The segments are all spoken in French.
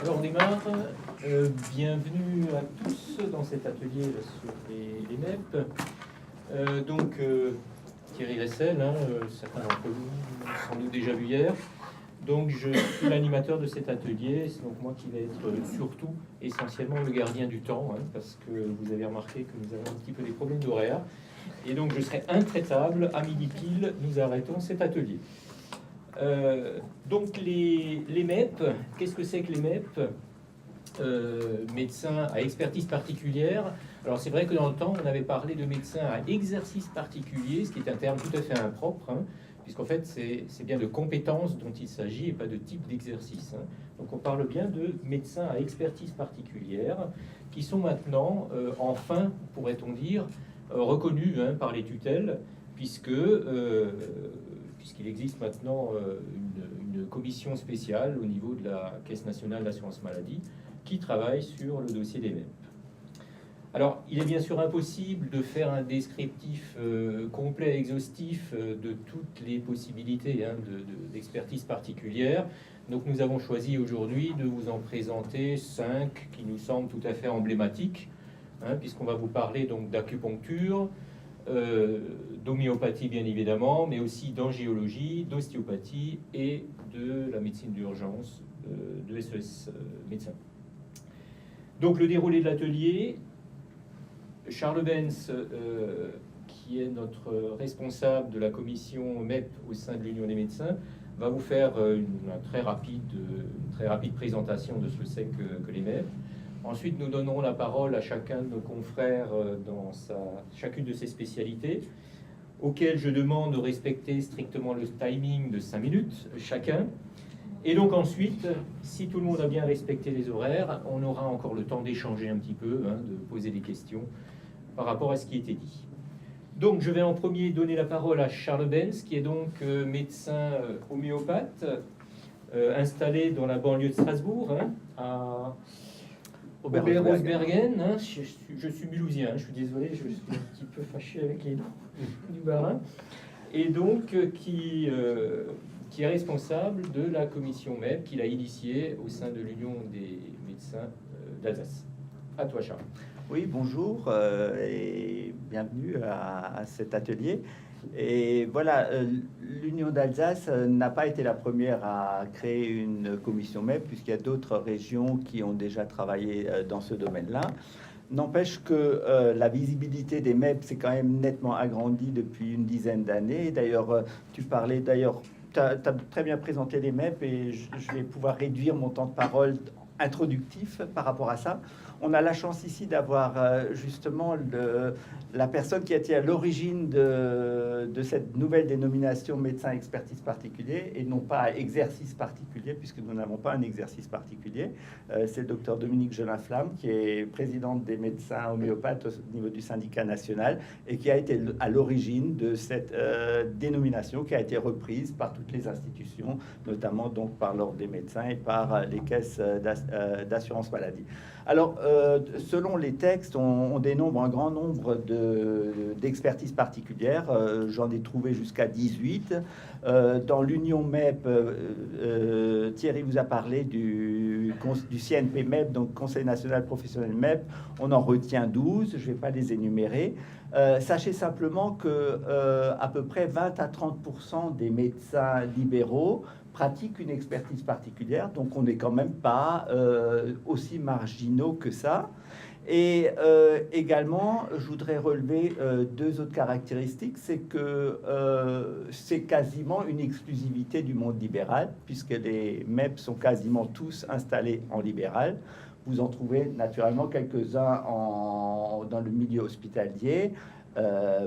Alors on démarre. Bienvenue à tous dans cet atelier là, sur les MEP. Thierry Ressel, certains d'entre vous l'ont sans doute déjà vu hier. Donc je suis l'animateur de cet atelier, c'est donc moi qui vais être surtout essentiellement le gardien du temps, parce que vous avez remarqué que nous avons un petit peu des problèmes d'horaire. Et donc je serai intraitable, à midi pile, nous arrêtons cet atelier. Donc les MEP, qu'est-ce que c'est que les MEP? Médecins à expertise particulière. Alors c'est vrai que dans le temps on avait parlé de médecins à exercice particulier, ce qui est un terme tout à fait impropre, puisqu'en fait c'est bien de compétences dont il s'agit et pas de type d'exercice. Donc on parle bien de médecins à expertise particulière qui sont maintenant enfin, pourrait-on dire, reconnus par les tutelles, puisqu'il existe maintenant une commission spéciale au niveau de la Caisse nationale d'assurance maladie qui travaille sur le dossier des MEP. Alors, il est bien sûr impossible de faire un descriptif complet, exhaustif de toutes les possibilités d'expertise particulière. Donc, nous avons choisi aujourd'hui de vous en présenter 5 qui nous semblent tout à fait emblématiques, puisqu'on va vous parler donc d'acupuncture, d'homéopathie bien évidemment, mais aussi d'angiologie, d'ostéopathie et de la médecine d'urgence de SES médecins. Donc le déroulé de l'atelier, Charles Benz, qui est notre responsable de la commission MEP au sein de l'Union des médecins, va vous faire une très rapide présentation de ce que c'est que les MEP. Ensuite, nous donnerons la parole à chacun de nos confrères dans chacune de ses spécialités, auxquelles je demande de respecter strictement le timing de 5 minutes chacun. Et donc ensuite, si tout le monde a bien respecté les horaires, on aura encore le temps d'échanger un petit peu, de poser des questions par rapport à ce qui était dit. Donc je vais en premier donner la parole à Charles Benz, qui est donc médecin homéopathe, installé dans la banlieue de Strasbourg, à Oberhausbergen. Je suis mulhousien, je suis désolé, je suis un petit peu fâché avec les noms du Bas-Rhin. Et donc qui est responsable de la commission MEP qu'il a initiée au sein de l'Union des médecins d'Alsace. À toi, Charles. Oui, bonjour et bienvenue à cet atelier. Et voilà, l'Union d'Alsace n'a pas été la première à créer une commission MEP, puisqu'il y a d'autres régions qui ont déjà travaillé dans ce domaine-là. N'empêche que la visibilité des MEP s'est quand même nettement agrandie depuis une dizaine d'années. D'ailleurs, tu as très bien présenté les MEP et je vais pouvoir réduire mon temps de parole introductif par rapport à ça. On a la chance ici d'avoir justement la personne qui a été à l'origine de cette nouvelle dénomination médecin expertise particulier et non pas exercice particulier, puisque nous n'avons pas un exercice particulier. C'est le docteur Dominique Gelin-Flamme, qui est présidente des médecins homéopathes au niveau du syndicat national et qui a été à l'origine de cette dénomination qui a été reprise par toutes les institutions, notamment donc par l'ordre des médecins et par les caisses d'assurance maladie. Alors, selon les textes, on dénombre un grand nombre d'expertises particulières. J'en ai trouvé jusqu'à 18. Dans l'Union MEP, Thierry vous a parlé du CNP MEP, donc Conseil national professionnel MEP. On en retient 12, je ne vais pas les énumérer. Sachez simplement que à peu près 20 à 30% des médecins libéraux pratiquent une expertise particulière, donc on n'est quand même pas aussi marginaux que ça. Et également, je voudrais relever 2 autres caractéristiques, c'est que c'est quasiment une exclusivité du monde libéral, puisque les MEP sont quasiment tous installés en libéral. Vous en trouvez naturellement quelques-uns dans le milieu hospitalier,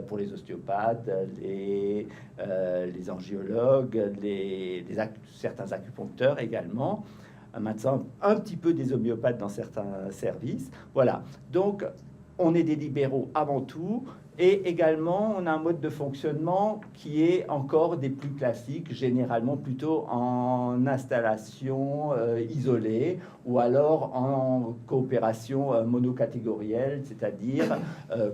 pour les ostéopathes, les angiologues, certains acupuncteurs également. Maintenant, un petit peu des homéopathes dans certains services. Voilà. Donc, on est des libéraux avant tout, et également on a un mode de fonctionnement qui est encore des plus classiques, généralement plutôt en installation isolée ou alors en coopération monocatégorielle, c'est-à-dire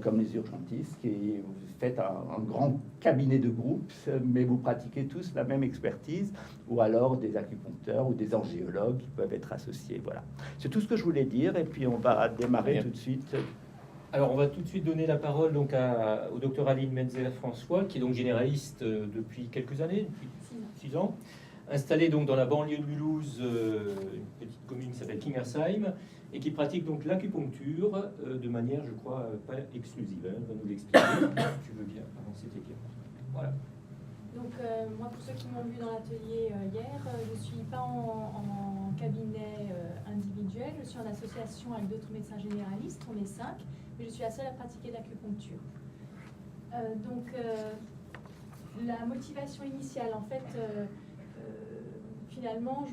comme les urgentistes, qui vous faites un grand cabinet de groupe, mais vous pratiquez tous la même expertise, ou alors des acupuncteurs ou des angiologues qui peuvent être associés. Voilà. C'est tout ce que je voulais dire, et puis on va démarrer Bien. tout de suite. Alors, on va tout de suite donner la parole donc au docteur Aline Menzel-François, qui est donc généraliste depuis quelques années, depuis 6 ans, installé donc dans la banlieue de Mulhouse, une petite commune qui s'appelle Kingersheim, et qui pratique donc l'acupuncture de manière, je crois, pas exclusive. Elle va nous l'expliquer, si tu veux bien, avancer tes questions. Voilà. Donc moi, pour ceux qui m'ont vu dans l'atelier hier, je ne suis pas en cabinet individuel, je suis en association avec d'autres médecins généralistes, on est 5, mais je suis la seule à pratiquer l'acupuncture. La motivation initiale, en fait, finalement,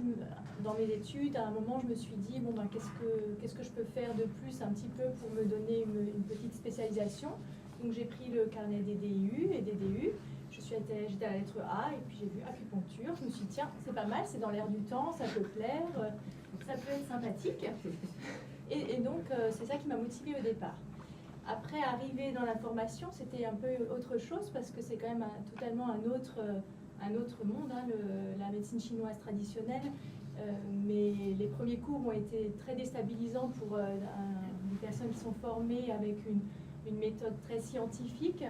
dans mes études, à un moment, je me suis dit, bon, ben, qu'est-ce que je peux faire de plus un petit peu pour me donner une petite spécialisation. Donc j'ai pris le carnet des DU et des DU. J'étais à la lettre A et puis j'ai vu acupuncture. Je me suis dit, tiens, c'est pas mal, c'est dans l'air du temps, ça peut plaire, ça peut être sympathique. Et donc, c'est ça qui m'a motivée au départ. Après, arriver dans la formation, c'était un peu autre chose parce que c'est quand même totalement un autre monde, hein, la médecine chinoise traditionnelle. Mais les premiers cours ont été très déstabilisants pour des personnes qui sont formées avec une méthode très scientifique.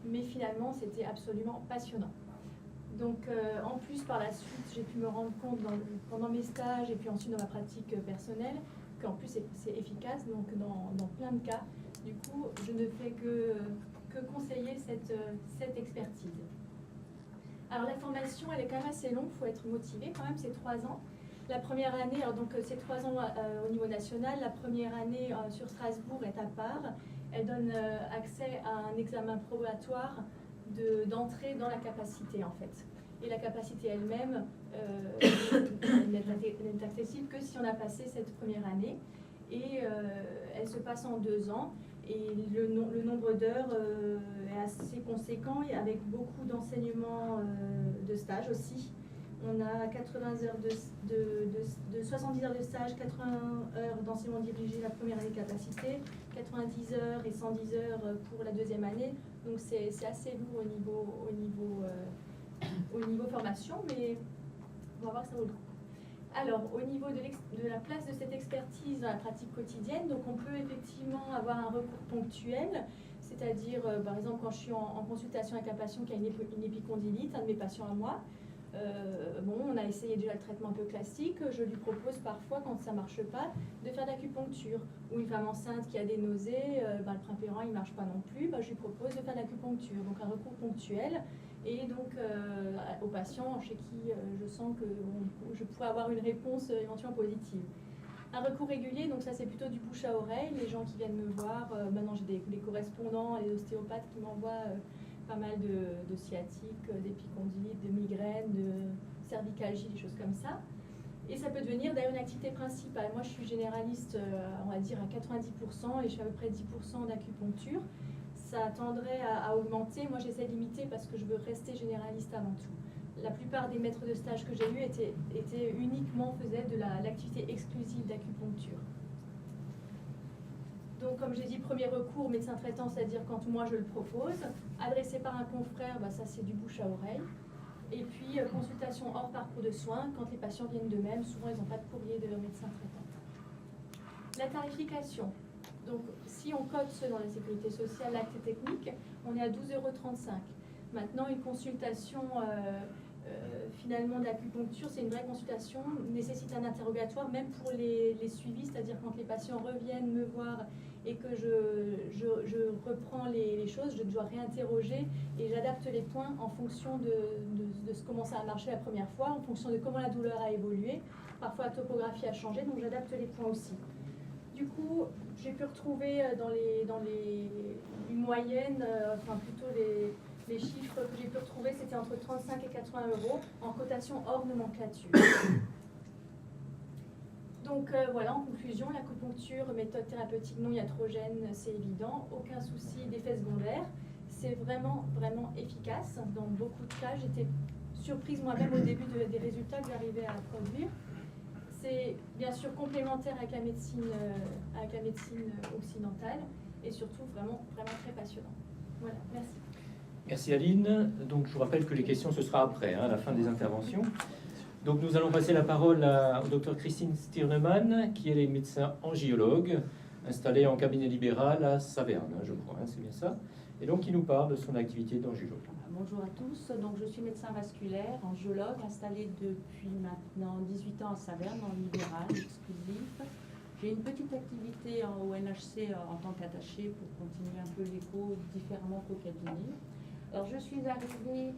Mais finalement, c'était absolument passionnant. Donc, en plus, par la suite, j'ai pu me rendre compte pendant mes stages et puis ensuite dans ma pratique personnelle qu'en plus, c'est efficace. Donc, dans plein de cas, du coup, je ne fais que conseiller cette expertise. Alors, la formation, elle est quand même assez longue. Il faut être motivé quand même, c'est 3 ans. La première année, alors donc c'est 3 ans au niveau national. La première année sur Strasbourg est à part. Elle donne accès à un examen probatoire d'entrée dans la capacité, en fait. Et la capacité elle-même n'est accessible que si on a passé cette première année. Et elle se passe en 2 ans. Et le nombre d'heures est assez conséquent, et avec beaucoup d'enseignements de stage aussi. On a 80 heures de 70 heures de stage, 80 heures d'enseignement dirigé la première année de capacité, 90 heures et 110 heures pour la 2e année. Donc c'est assez lourd au niveau formation, mais on va voir que ça vaut le coup. Alors, au niveau de la place de cette expertise dans la pratique quotidienne, donc on peut effectivement avoir un recours ponctuel, c'est-à-dire, par exemple, quand je suis en consultation avec un patient qui a une épicondylite, un de mes patients à moi, on a essayé déjà le traitement un peu classique. Je lui propose parfois, quand ça ne marche pas, de faire de l'acupuncture. Ou une femme enceinte qui a des nausées, le primpéran il ne marche pas non plus, je lui propose de faire de l'acupuncture. Donc un recours ponctuel. Et donc aux patients chez qui je sens que je pourrais avoir une réponse éventuellement positive. Un recours régulier, donc ça c'est plutôt du bouche à oreille. Les gens qui viennent me voir, maintenant j'ai des correspondants, les ostéopathes qui m'envoient pas mal de sciatique, d'épicondylite, de migraines, de cervicalgie, des choses comme ça. Et ça peut devenir d'ailleurs une activité principale. Moi, je suis généraliste, on va dire à 90%, et je fais à peu près 10% d'acupuncture. Ça tendrait à augmenter. Moi, j'essaie de limiter parce que je veux rester généraliste avant tout. La plupart des maîtres de stage que j'ai eus faisaient de l'activité exclusive d'acupuncture. Donc, comme j'ai dit, premier recours, médecin traitant, c'est-à-dire quand moi je le propose. Adressé par un confrère, ça c'est du bouche à oreille. Et puis, consultation hors parcours de soins, quand les patients viennent d'eux-mêmes, souvent ils n'ont pas de courrier de leur médecin traitant. La tarification. Donc, si on code ce dans la sécurité sociale, l'acte technique, on est à 12,35 €. Maintenant, une consultation finalement d'acupuncture, c'est une vraie consultation, nécessite un interrogatoire, même pour les suivis, c'est-à-dire quand les patients reviennent me voir et que je reprends les choses, je dois réinterroger et j'adapte les points en fonction de comment ça a marché la première fois, en fonction de comment la douleur a évolué. Parfois la topographie a changé, donc j'adapte les points aussi. Du coup, j'ai pu retrouver une moyenne, plutôt les chiffres que j'ai pu retrouver, c'était entre 35 et 80 € en cotation hors nomenclature. Donc voilà, en conclusion, l'acupuncture, méthode thérapeutique non iatrogène, c'est évident, aucun souci d'effet secondaire. C'est vraiment, vraiment efficace. Dans beaucoup de cas, j'étais surprise moi-même au début des résultats que j'arrivais à produire. C'est bien sûr complémentaire avec la médecine occidentale et surtout vraiment, vraiment très passionnant. Voilà, merci. Merci Aline. Donc je vous rappelle que les questions ce sera après, à la fin des interventions. Donc nous allons passer la parole au docteur Christine Stirnemann, qui est médecin angiologue, installée en cabinet libéral à Saverne, je crois, c'est bien ça. Et donc qui nous parle de son activité d'angiologue. Bonjour à tous, donc je suis médecin vasculaire, angiologue, installée depuis maintenant 18 ans à Saverne, en libéral, exclusif. J'ai une petite activité au NHC en tant qu'attachée pour continuer un peu l'écho différemment qu'au cabinet. Alors je suis arrivée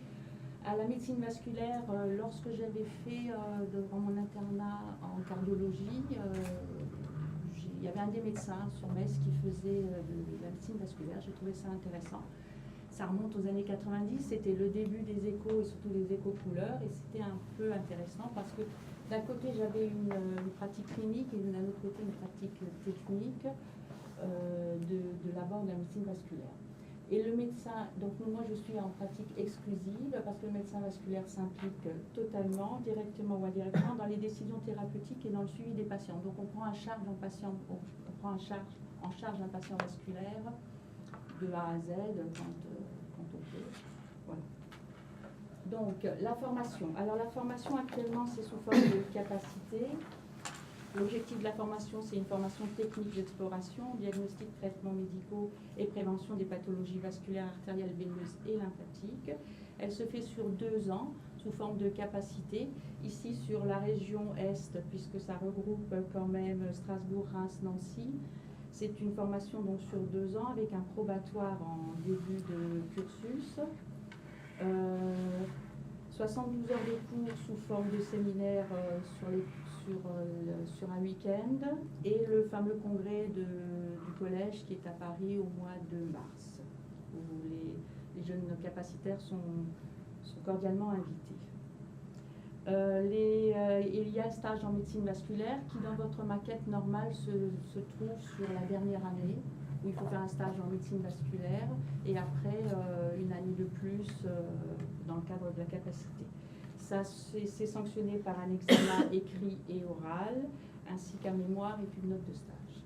à la médecine vasculaire lorsque j'avais fait devant mon internat en cardiologie. Il y avait un des médecins sur Metz qui faisait de la médecine vasculaire, j'ai trouvé ça intéressant. Ça remonte aux années 90, c'était le début des échos et surtout les échos couleurs, et c'était un peu intéressant parce que d'un côté j'avais une pratique clinique et d'un autre côté une pratique technique de l'abord de la médecine vasculaire. Et le médecin, donc moi je suis en pratique exclusive parce que le médecin vasculaire s'implique totalement, directement ou indirectement dans les décisions thérapeutiques et dans le suivi des patients. Donc on prend en charge un patient, un patient vasculaire de A à Z quand on peut. Voilà. Donc la formation. Alors la formation actuellement c'est sous forme de capacité. L'objectif de la formation, c'est une formation technique d'exploration, diagnostic, traitements médicaux et prévention des pathologies vasculaires, artérielles, veineuses et lymphatiques. Elle se fait sur 2 ans sous forme de capacité, ici sur la région Est, puisque ça regroupe quand même Strasbourg, Reims, Nancy. C'est une formation donc sur 2 ans avec un probatoire en début de cursus. 72 heures de cours sous forme de séminaire sur un week-end et le fameux congrès du collège qui est à Paris au mois de mars, où les jeunes capacitaires sont cordialement invités. Il y a un stage en médecine vasculaire qui, dans votre maquette normale, se trouve sur la dernière année, où il faut faire un stage en médecine vasculaire et après une année de plus dans le cadre de la capacité. Ça, c'est sanctionné par un examen écrit et oral, ainsi qu'un mémoire et une note de stage.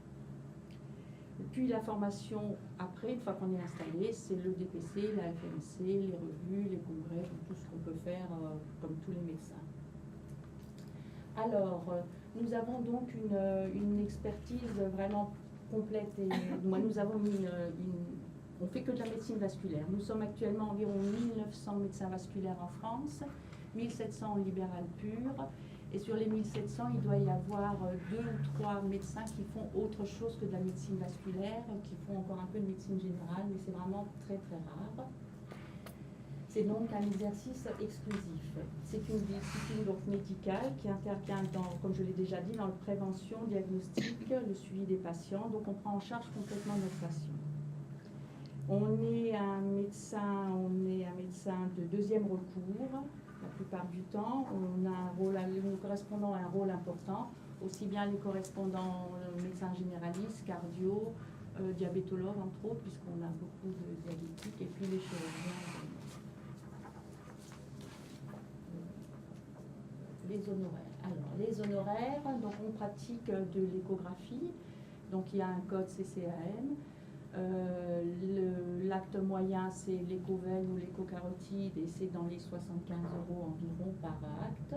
Et puis la formation, après, une fois qu'on est installé, c'est le DPC, la FMC, les revues, les congrès, tout ce qu'on peut faire comme tous les médecins. Alors, nous avons donc une expertise vraiment complète. Et moi, nous avons on fait que de la médecine vasculaire. Nous sommes actuellement environ 1900 médecins vasculaires en France, 1700 en libéral pur. Et sur les 1700, il doit y avoir 2 ou 3 médecins qui font autre chose que de la médecine vasculaire, qui font encore un peu de médecine générale, mais c'est vraiment très très rare. C'est donc un exercice exclusif. C'est une discipline donc médicale qui intervient comme je l'ai déjà dit, dans la prévention, diagnostic, le suivi des patients. Donc on prend en charge complètement notre patient. On est un médecin de 2e recours. La plupart du temps, nos correspondants ont un rôle important, aussi bien les correspondants médecins généralistes, cardio, diabétologues entre autres, puisqu'on a beaucoup de diabétiques, et puis les chirurgiens. Les honoraires. Alors, les honoraires, donc on pratique de l'échographie, donc il y a un code CCAM. L'acte moyen, c'est l'écho-veine ou l'écho-carotide, et c'est dans les 75 € environ par acte.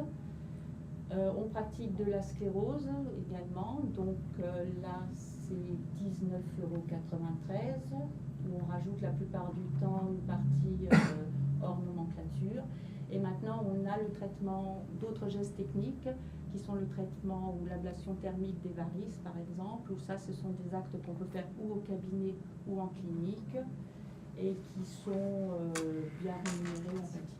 On pratique de la sclérose également, donc là c'est 19,93 €, où on rajoute la plupart du temps une partie hors nomenclature. Et maintenant, on a le traitement d'autres gestes techniques qui sont le traitement ou l'ablation thermique des varices, par exemple, où ça, ce sont des actes qu'on peut faire ou au cabinet ou en clinique et qui sont bien rémunérés, on va dire.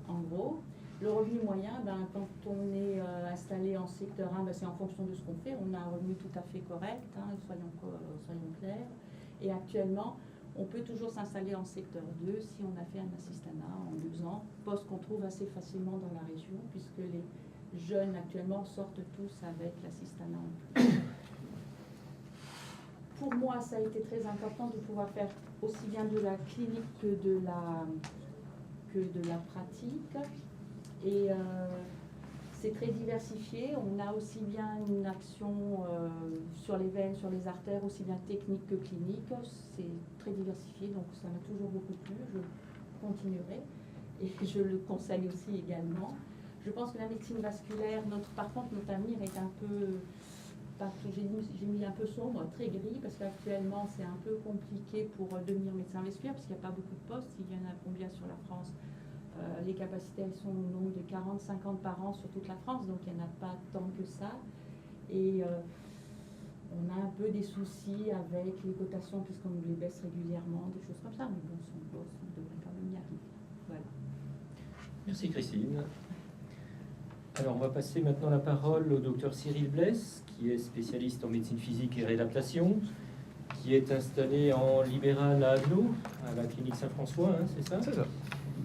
En gros, le revenu moyen, quand on est installé en secteur 1, c'est en fonction de ce qu'on fait. On a un revenu tout à fait correct, soyons clairs. Et actuellement, on peut toujours s'installer en secteur 2 si on a fait un assistanat en 2 ans, poste qu'on trouve assez facilement dans la région, puisque jeunes actuellement sortent tous avec l'assistanat en plus. Pour moi, ça a été très important de pouvoir faire aussi bien de la clinique que de la pratique. Et c'est très diversifié. On a aussi bien une action sur les veines, sur les artères, aussi bien technique que clinique. C'est très diversifié, donc ça m'a toujours beaucoup plu. Je continuerai et je le conseille aussi également. Je pense que la médecine vasculaire, par contre, notre avenir est un peu, j'ai mis un peu sombre, très gris, parce qu'actuellement c'est un peu compliqué pour devenir médecin vasculaire, parce qu'il n'y a pas beaucoup de postes. Il y en a combien sur la France? Les capacités, elles sont au nombre de 40-50 par an sur toute la France, donc il n'y en a pas tant que ça. Et on a un peu des soucis avec les cotations, puisqu'on nous les baisse régulièrement, des choses comme ça. Mais bon, si on bosse, on devrait quand même y arriver. Voilà. Merci Christine. Alors on va passer maintenant la parole au docteur Cyril Blesse, qui est spécialiste en médecine physique et réadaptation, qui est installé en libéral à Agno, à la clinique Saint-François, hein, c'est ça? C'est ça.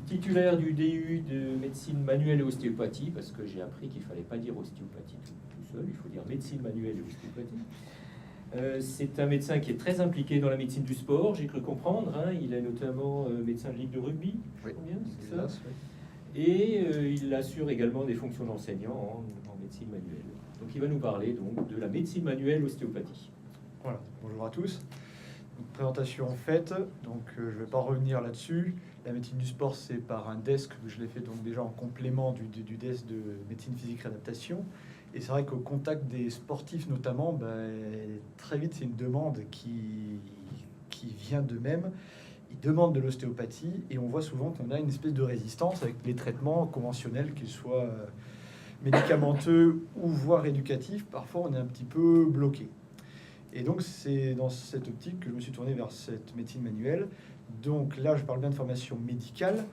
Titulaire du DU de médecine manuelle et ostéopathie, parce que j'ai appris qu'il ne fallait pas dire ostéopathie tout seul, il faut dire médecine manuelle et ostéopathie. C'est un médecin qui est très impliqué dans la médecine du sport, j'ai cru comprendre, hein. Il est notamment médecin de ligue de rugby, Oui. combien, c'est ça? Oui. Et il assure également des fonctions d'enseignant en médecine manuelle. Donc il va nous parler donc de la médecine manuelle ostéopathie. Voilà, bonjour à tous. Une présentation faite, donc je ne vais pas revenir là-dessus. La médecine du sport, c'est par un desk que je l'ai fait donc déjà en complément du desk de médecine physique réadaptation. Et c'est vrai qu'au contact des sportifs notamment, très vite c'est une demande qui vient d'eux-mêmes. Ils demandent de l'ostéopathie et on voit souvent qu'on a une espèce de résistance avec les traitements conventionnels, qu'ils soient médicamenteux ou voire éducatifs. Parfois on est un petit peu bloqué. Et donc c'est dans cette optique que je me suis tourné vers cette médecine manuelle. Donc là je parle bien de formation médicale.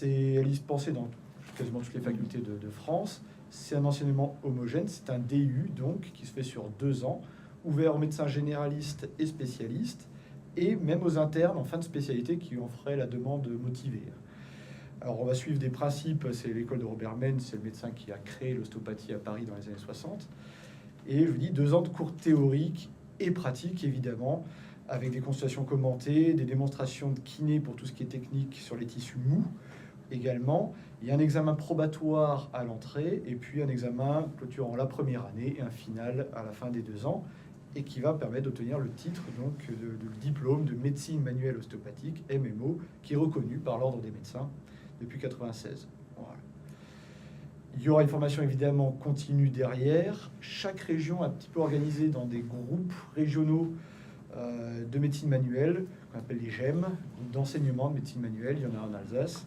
Elle est dispensée dans quasiment toutes les facultés de France. C'est un enseignement homogène, c'est un DU donc qui se fait sur 2 ans, ouvert aux médecins généralistes et spécialistes, et même aux internes en fin de spécialité qui en feraient la demande motivée. Alors on va suivre des principes, c'est l'école de Robert Menz, c'est le médecin qui a créé l'ostéopathie à Paris dans les années 60. Et je vous dis 2 ans de cours théoriques et pratiques évidemment, avec des consultations commentées, des démonstrations de kiné pour tout ce qui est technique sur les tissus mous également. Il y a un examen probatoire à l'entrée et puis un examen clôturant la première année et un final à la fin des 2 ans, et qui va permettre d'obtenir le titre donc de diplôme de médecine manuelle ostéopathique, MMO, qui est reconnu par l'ordre des médecins depuis 1996. Voilà. Il y aura une formation évidemment continue derrière. Chaque région est un petit peu organisée dans des groupes régionaux de médecine manuelle, qu'on appelle les GEM, d'enseignement de médecine manuelle. Il y en a en Alsace.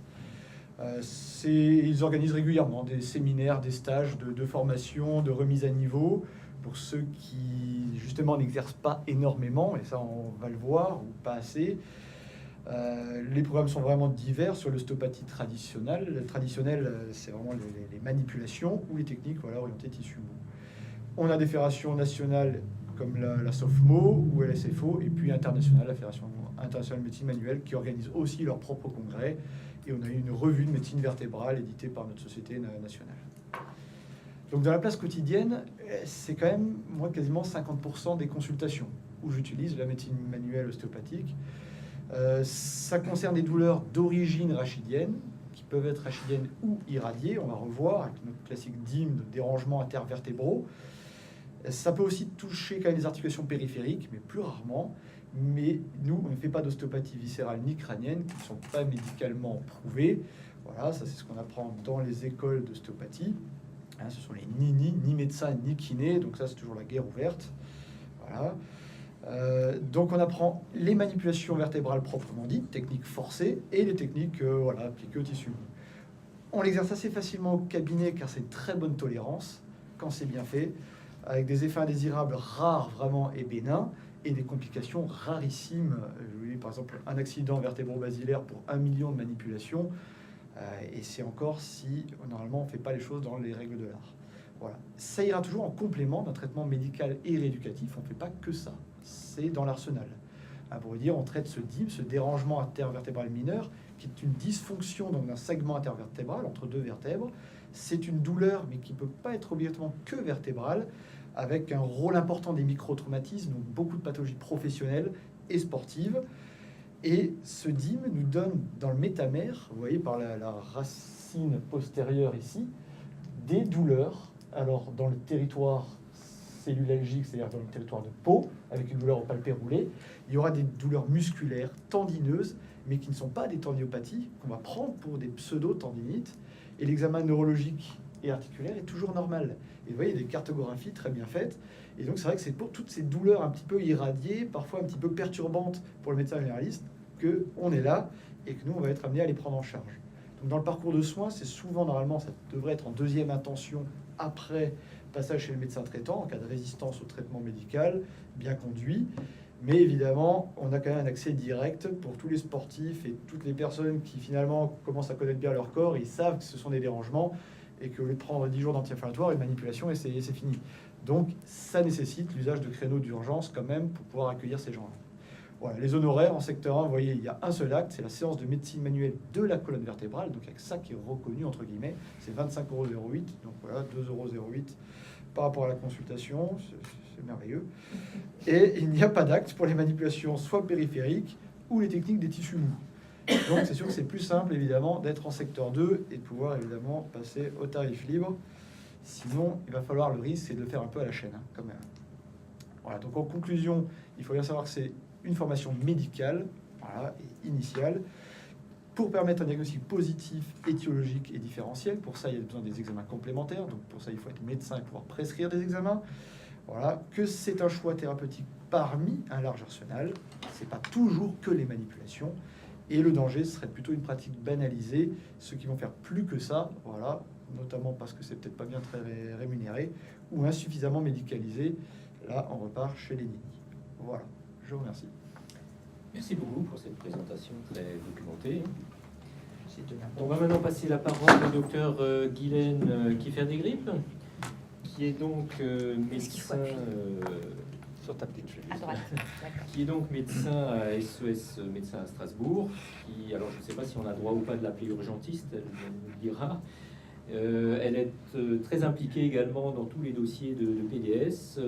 Ils organisent régulièrement des séminaires, des stages de formation, de remise à niveau, pour ceux qui, justement, n'exercent pas énormément, et ça, on va le voir, ou pas assez. Les programmes sont vraiment divers sur l'ostéopathie traditionnelle. Le traditionnel, c'est vraiment les manipulations ou les techniques orientées tissu mou. On a des fédérations nationales comme la SOFMO ou LSFO, et puis internationale, la Fédération internationale de médecine manuelle, qui organise aussi leur propre congrès. Et on a eu une revue de médecine vertébrale éditée par notre société nationale. Donc dans la place quotidienne, c'est quand même, moi, quasiment 50% des consultations où j'utilise la médecine manuelle ostéopathique. Ça concerne des douleurs d'origine rachidienne, qui peuvent être rachidiennes ou irradiées. On va revoir avec notre classique DIM, de dérangements intervertébraux. Ça peut aussi toucher quand même les articulations périphériques, mais plus rarement. Mais nous, on ne fait pas d'ostéopathie viscérale ni crânienne, qui ne sont pas médicalement prouvées. Voilà, ça c'est ce qu'on apprend dans les écoles d'ostéopathie. Hein, ce sont les ni médecins ni kinés, donc ça c'est toujours la guerre ouverte. Voilà. Donc on apprend les manipulations vertébrales proprement dites, techniques forcées, et les techniques appliquées au tissu. On l'exerce assez facilement au cabinet car c'est une très bonne tolérance quand c'est bien fait, avec des effets indésirables rares vraiment et bénins, et des complications rarissimes. Par exemple, un accident vertébro-basilaire pour 1 million de manipulations, et c'est encore si normalement on ne fait pas les choses dans les règles de l'art. Voilà. Ça ira toujours en complément d'un traitement médical et rééducatif. On ne fait pas que ça, c'est dans l'arsenal. Pour vous dire, on traite ce DIM, ce dérangement intervertébral mineur, qui est une dysfonction d'un segment intervertébral entre 2 vertèbres. C'est une douleur, mais qui ne peut pas être obligatoirement que vertébrale, avec un rôle important des micro-traumatismes, donc beaucoup de pathologies professionnelles et sportives. Et ce DIM nous donne dans le métamère, vous voyez par la racine postérieure ici, des douleurs. Alors dans le territoire cellulalgique, c'est-à-dire dans le territoire de peau, avec une douleur au palpé roulé, il y aura des douleurs musculaires, tendineuses, mais qui ne sont pas des tendinopathies, qu'on va prendre pour des pseudo-tendinites. Et l'examen neurologique et articulaire est toujours normal. Et vous voyez, des cartographies très bien faites. Et donc c'est vrai que c'est pour toutes ces douleurs un petit peu irradiées, parfois un petit peu perturbantes pour le médecin généraliste, qu'on est là et que nous, on va être amené à les prendre en charge. Donc dans le parcours de soins, c'est souvent, normalement, ça devrait être en deuxième intention après passage chez le médecin traitant, en cas de résistance au traitement médical, bien conduit. Mais évidemment, on a quand même un accès direct pour tous les sportifs et toutes les personnes qui finalement commencent à connaître bien leur corps. Ils savent que ce sont des dérangements et qu'au lieu de prendre 10 jours d'anti-inflammatoire, une manipulation et c'est fini. Donc ça nécessite l'usage de créneaux d'urgence quand même pour pouvoir accueillir ces gens-là. Voilà, les honoraires en secteur 1, vous voyez, il y a un seul acte, c'est la séance de médecine manuelle de la colonne vertébrale, donc avec ça qui est reconnu, entre guillemets, c'est 25,08 €, donc voilà, 2,08 € par rapport à la consultation, c'est merveilleux. Et il n'y a pas d'acte pour les manipulations soit périphériques ou les techniques des tissus mous. Donc c'est sûr que c'est plus simple, évidemment, d'être en secteur 2 et de pouvoir, évidemment, passer au tarif libre. Sinon, il va falloir, le risque, c'est de le faire un peu à la chaîne, hein, quand même. Voilà, donc en conclusion, il faut bien savoir que c'est une formation médicale, voilà, et initiale, pour permettre un diagnostic positif, étiologique et différentiel. Pour ça, il y a besoin des examens complémentaires. Donc pour ça, il faut être médecin et pouvoir prescrire des examens. Voilà, que c'est un choix thérapeutique parmi un large arsenal. C'est pas toujours que les manipulations. Et le danger serait plutôt une pratique banalisée. Ceux qui vont faire plus que ça, voilà, notamment parce que c'est peut-être pas bien très rémunéré ou insuffisamment médicalisé. Là, on repart chez les nids. Voilà. Je vous remercie. Merci beaucoup pour cette présentation très documentée. On va maintenant passer la parole au docteur Guylaine Kiefer-Desgrippes, qui est donc médecin sur ta petite chemise. À droite. Qui est donc médecin à SOS Médecins à Strasbourg. Qui, alors je ne sais pas si on a droit ou pas de l'appeler urgentiste, elle nous le dira. Elle est très impliquée également dans tous les dossiers de PDS.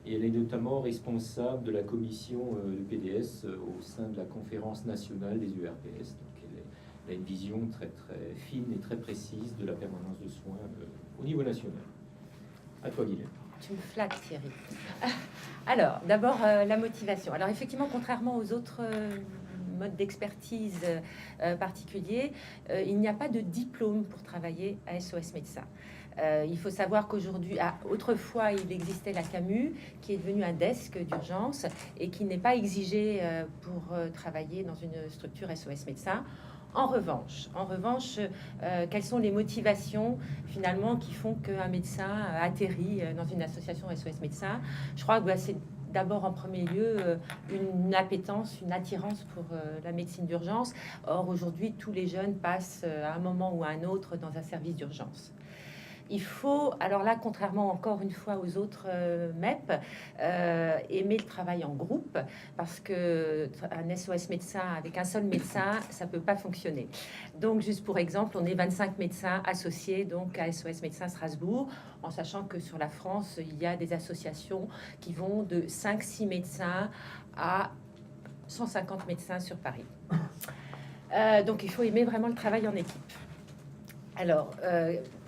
Et elle est notamment responsable de la commission de PDS au sein de la conférence nationale des URPS. Donc elle a une vision très très fine et très précise de la permanence de soins au niveau national. À toi, Guylaine. Tu me flattes, Thierry. Alors, d'abord, la motivation. Alors, effectivement, contrairement aux autres modes d'expertise particuliers, il n'y a pas de diplôme pour travailler à SOS Médecins. Il faut savoir qu'aujourd'hui, autrefois, il existait la CAMU, qui est devenue un desk d'urgence et qui n'est pas exigé pour travailler dans une structure SOS Médecins. En revanche, quelles sont les motivations finalement qui font qu'un médecin atterrit dans une association SOS Médecins? Je crois que c'est d'abord en premier lieu une appétence, une attirance pour la médecine d'urgence. Or, aujourd'hui, tous les jeunes passent à un moment ou à un autre dans un service d'urgence. Il faut, alors là, contrairement encore une fois aux autres MEP, aimer le travail en groupe, parce que un SOS médecin avec un seul médecin, ça peut pas fonctionner. Donc, juste pour exemple, on est 25 médecins associés donc à SOS Médecins Strasbourg, en sachant que sur la France, il y a des associations qui vont de 5-6 médecins à 150 médecins sur Paris. Donc, il faut aimer vraiment le travail en équipe. Alors,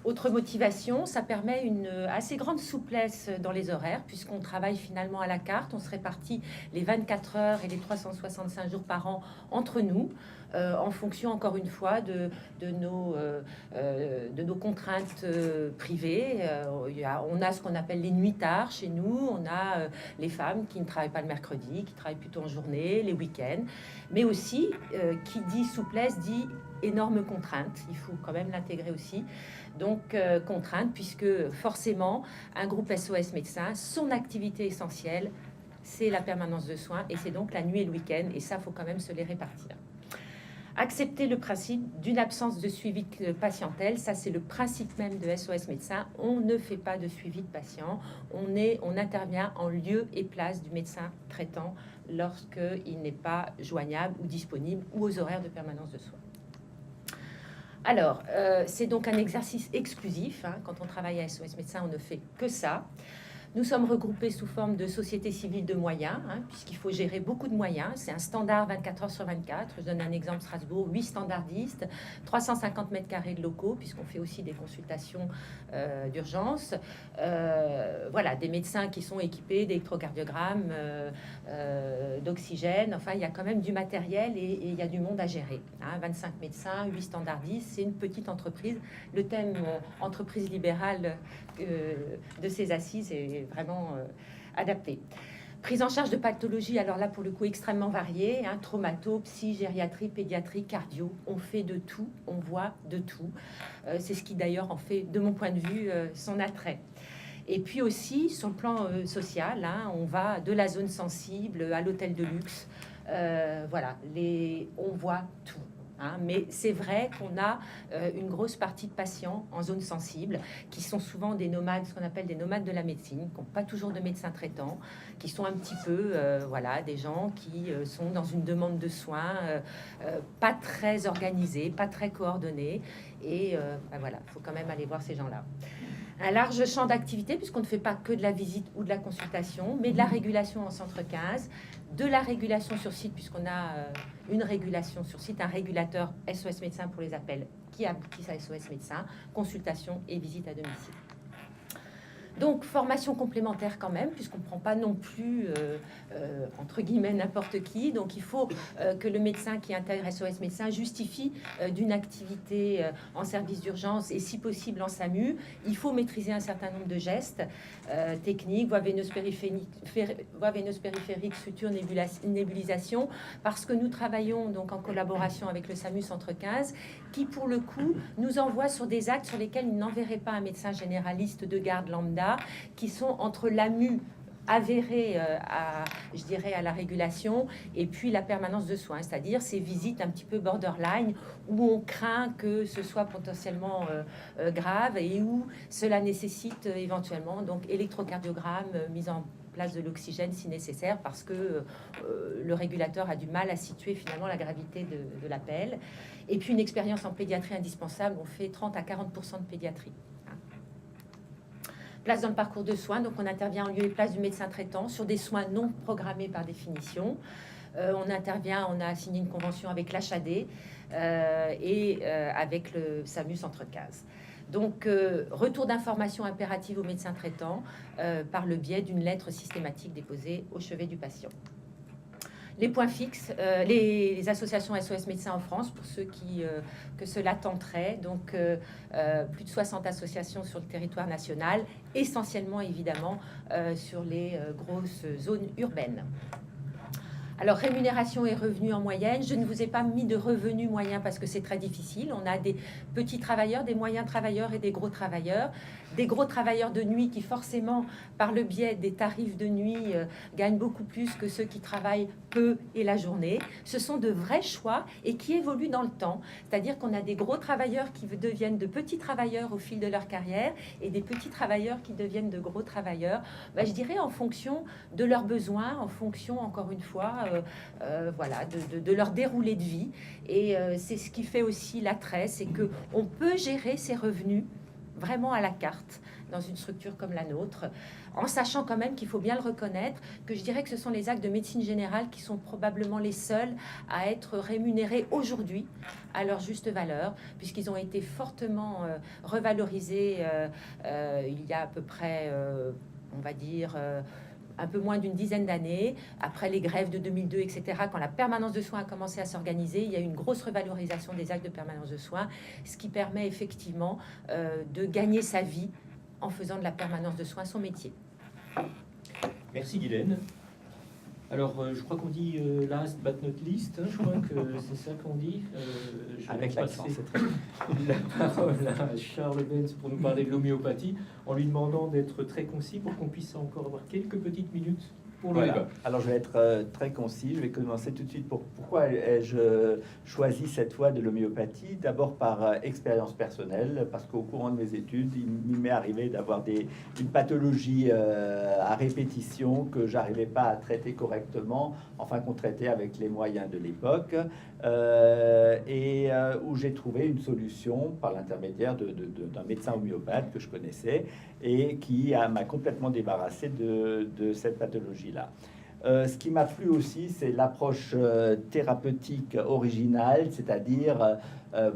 autre motivation, ça permet une assez grande souplesse dans les horaires, puisqu'on travaille finalement à la carte. On se répartit les 24 heures et les 365 jours par an entre nous, en fonction, encore une fois, de nos contraintes privées. On a ce qu'on appelle les nuits tard chez nous. On a les femmes qui ne travaillent pas le mercredi, qui travaillent plutôt en journée, les week-ends. Mais aussi, qui dit souplesse, dit énormes contraintes. Il faut quand même l'intégrer aussi. Donc, contraintes, puisque forcément, un groupe SOS Médecins, son activité essentielle, c'est la permanence de soins, et c'est donc la nuit et le week-end, et ça, faut quand même se les répartir. Accepter le principe d'une absence de suivi de patientèle, ça c'est le principe même de SOS Médecins. On ne fait pas de suivi de patient, on intervient en lieu et place du médecin traitant lorsqu'il n'est pas joignable ou disponible ou aux horaires de permanence de soins. Alors, c'est donc un exercice exclusif. Hein. Quand on travaille à SOS Médecins, on ne fait que ça. Nous sommes regroupés sous forme de société civile de moyens, hein, puisqu'il faut gérer beaucoup de moyens. C'est un standard 24 heures sur 24. Je donne un exemple, Strasbourg, 8 standardistes, 350 mètres carrés de locaux, puisqu'on fait aussi des consultations d'urgence. Voilà, des médecins qui sont équipés d'électrocardiogrammes, d'oxygène. Enfin, il y a quand même du matériel et il y a du monde à gérer. Hein, 25 médecins, 8 standardistes, c'est une petite entreprise. Le thème entreprise libérale de ces assises est vraiment adapté. Prise en charge de pathologies, alors là pour le coup extrêmement variées, hein, traumato, psy, gériatrie, pédiatrie, cardio, on fait de tout, on voit de tout. C'est ce qui d'ailleurs en fait, de mon point de vue, son attrait. Et puis aussi sur le plan social, hein, on va de la zone sensible à l'hôtel de luxe, voilà, on voit tout. Hein, mais c'est vrai qu'on a une grosse partie de patients en zone sensible qui sont souvent des nomades, ce qu'on appelle des nomades de la médecine, qui n'ont pas toujours de médecin traitant, qui sont un petit peu, voilà, des gens qui sont dans une demande de soins pas très organisée, pas très coordonnée. Et ben voilà, il faut quand même aller voir ces gens-là. Un large champ d'activité, puisqu'on ne fait pas que de la visite ou de la consultation, mais de la régulation en centre 15, de la régulation sur site, puisqu'on a une régulation sur site, un régulateur SOS Médecins pour les appels qui aboutissent à SOS Médecins, consultation et visite à domicile. Donc, formation complémentaire quand même, puisqu'on ne prend pas non plus, entre guillemets, n'importe qui. Donc, il faut que le médecin qui intègre SOS Médecins justifie d'une activité en service d'urgence et, si possible, en SAMU. Il faut maîtriser un certain nombre de gestes techniques, voie veineuse périphérique, suture, nébulisation, parce que nous travaillons donc en collaboration avec le SAMU Centre 15, qui, pour le coup, nous envoie sur des actes sur lesquels il n'enverrait pas un médecin généraliste de garde lambda, qui sont entre l'AMU avéré je dirais, à la régulation et puis la permanence de soins, c'est-à-dire ces visites un petit peu borderline où on craint que ce soit potentiellement grave et où cela nécessite éventuellement donc électrocardiogramme, mise en place de l'oxygène si nécessaire, parce que le régulateur a du mal à situer finalement la gravité de l'appel. Et puis une expérience en pédiatrie indispensable, on fait 30 à 40% de pédiatrie. Place dans le parcours de soins, donc on intervient en lieu et place du médecin traitant sur des soins non programmés par définition. On intervient, on a signé une convention avec l'HAD et avec le SAMU Centre 15. Donc, retour d'information impérative au médecin traitant par le biais d'une lettre systématique déposée au chevet du patient. Les points fixes, les associations SOS Médecins en France, pour ceux que cela tenterait. Donc, plus de 60 associations sur le territoire national, essentiellement, évidemment, sur les grosses zones urbaines. Alors, rémunération et revenus en moyenne. Je ne vous ai pas mis de revenus moyens parce que c'est très difficile. On a des petits travailleurs, des moyens travailleurs et des gros travailleurs. Des gros travailleurs de nuit qui, forcément, par le biais des tarifs de nuit, gagnent beaucoup plus que ceux qui travaillent peu et la journée. Ce sont de vrais choix et qui évoluent dans le temps. C'est-à-dire qu'on a des gros travailleurs qui deviennent de petits travailleurs au fil de leur carrière et des petits travailleurs qui deviennent de gros travailleurs, je dirais en fonction de leurs besoins, en fonction, encore une fois, voilà, de leur déroulé de vie. Et c'est ce qui fait aussi l'attrait, c'est qu'on peut gérer ses revenus vraiment à la carte dans une structure comme la nôtre, en sachant quand même qu'il faut bien le reconnaître, que je dirais que ce sont les actes de médecine générale qui sont probablement les seuls à être rémunérés aujourd'hui à leur juste valeur, puisqu'ils ont été fortement revalorisés il y a à peu près, on va dire, un peu moins d'une dizaine d'années, après les grèves de 2002, etc., quand la permanence de soins a commencé à s'organiser, il y a eu une grosse revalorisation des actes de permanence de soins, ce qui permet effectivement de gagner sa vie en faisant de la permanence de soins son métier. Merci Guylaine. Alors, je crois qu'on dit last but not least, hein, je crois que c'est ça qu'on dit. Avec l'accent, c'est très la parole à Charles Benz pour nous parler de l'homéopathie, en lui demandant d'être très concis pour qu'on puisse encore avoir quelques petites minutes pour le Voilà. débat. Alors je vais être très concis, je vais commencer tout de suite. Pourquoi ai-je choisi cette voie de l'homéopathie? D'abord par expérience personnelle, parce qu'au courant de mes études, il m'est arrivé d'avoir une pathologie à répétition que j'arrivais pas à traiter correctement, enfin qu'on traitait avec les moyens de l'époque, où j'ai trouvé une solution par l'intermédiaire d'un médecin homéopathe que je connaissais et qui m'a complètement débarrassé de cette pathologie-là. Ce qui m'a plu aussi, c'est l'approche thérapeutique originale, c'est-à-dire,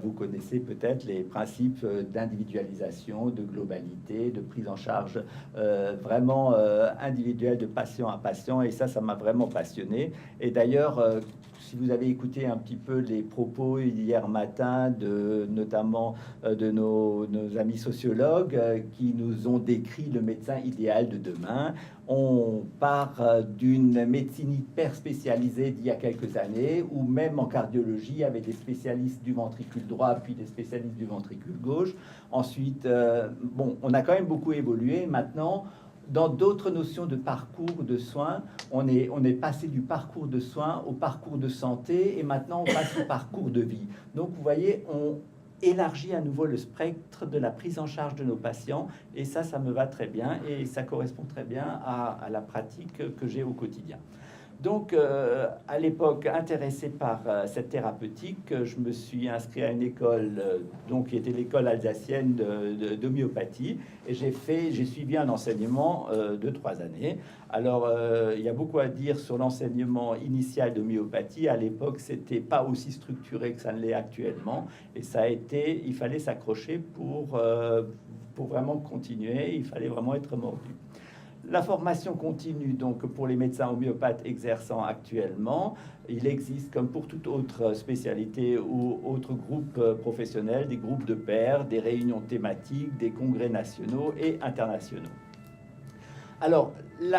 vous connaissez peut-être les principes d'individualisation, de globalité, de prise en charge vraiment individuelle de patient à patient, et ça m'a vraiment passionné. Et d'ailleurs, si vous avez écouté un petit peu les propos hier matin, notamment de nos amis sociologues qui nous ont décrit le médecin idéal de demain, on part d'une médecine hyper spécialisée d'il y a quelques années, où même en cardiologie, il y avait des spécialistes du ventricule droit, puis des spécialistes du ventricule gauche. Ensuite, bon, on a quand même beaucoup évolué. Maintenant, dans d'autres notions de parcours de soins, on est passé du parcours de soins au parcours de santé, et maintenant on passe au parcours de vie. Donc vous voyez, on élargit à nouveau le spectre de la prise en charge de nos patients, et ça me va très bien, et ça correspond très bien à la pratique que j'ai au quotidien. Donc, à l'époque, intéressé par cette thérapeutique, je me suis inscrit à une école, donc qui était l'école alsacienne d'homéopathie, et j'ai suivi un enseignement de 3 années. Alors, il y a beaucoup à dire sur l'enseignement initial d'homéopathie. À l'époque, c'était pas aussi structuré que ça ne l'est actuellement, et il fallait s'accrocher pour vraiment continuer. Il fallait vraiment être mordu. La formation continue, donc pour les médecins homéopathes exerçant actuellement, il existe, comme pour toute autre spécialité ou autre groupe professionnel, des groupes de pairs, des réunions thématiques, des congrès nationaux et internationaux. Alors,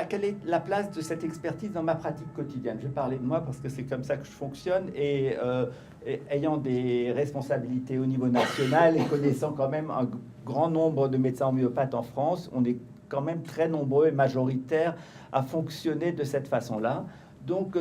quelle est la place de cette expertise dans ma pratique quotidienne? Je vais parler de moi parce que c'est comme ça que je fonctionne, et ayant des responsabilités au niveau national et connaissant quand même un grand nombre de médecins homéopathes en France, on est quand même très nombreux et majoritaires à fonctionner de cette façon-là. Donc,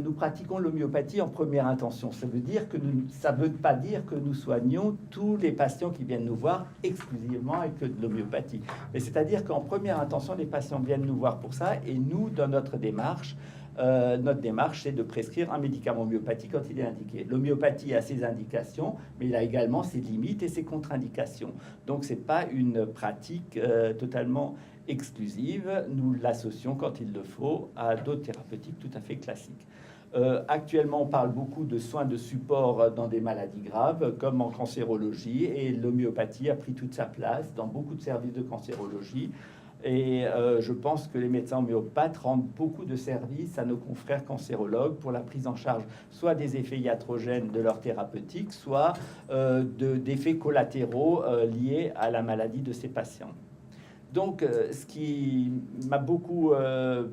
nous pratiquons l'homéopathie en première intention. Ça veut pas dire que nous soignons tous les patients qui viennent nous voir exclusivement avec de l'homéopathie. Mais c'est-à-dire qu'en première intention, les patients viennent nous voir pour ça, et nous, dans notre démarche, c'est de prescrire un médicament homéopathique quand il est indiqué. L'homéopathie a ses indications, mais il a également ses limites et ses contre-indications. Donc, c'est pas une pratique totalement exclusive. Nous l'associons, quand il le faut, à d'autres thérapeutiques tout à fait classiques. Actuellement, on parle beaucoup de soins de support dans des maladies graves, comme en cancérologie, et l'homéopathie a pris toute sa place dans beaucoup de services de cancérologie. Et je pense que les médecins homéopathes rendent beaucoup de services à nos confrères cancérologues pour la prise en charge soit des effets iatrogènes de leur thérapeutique, soit d'effets collatéraux liés à la maladie de ces patients. Donc, ce qui m'a beaucoup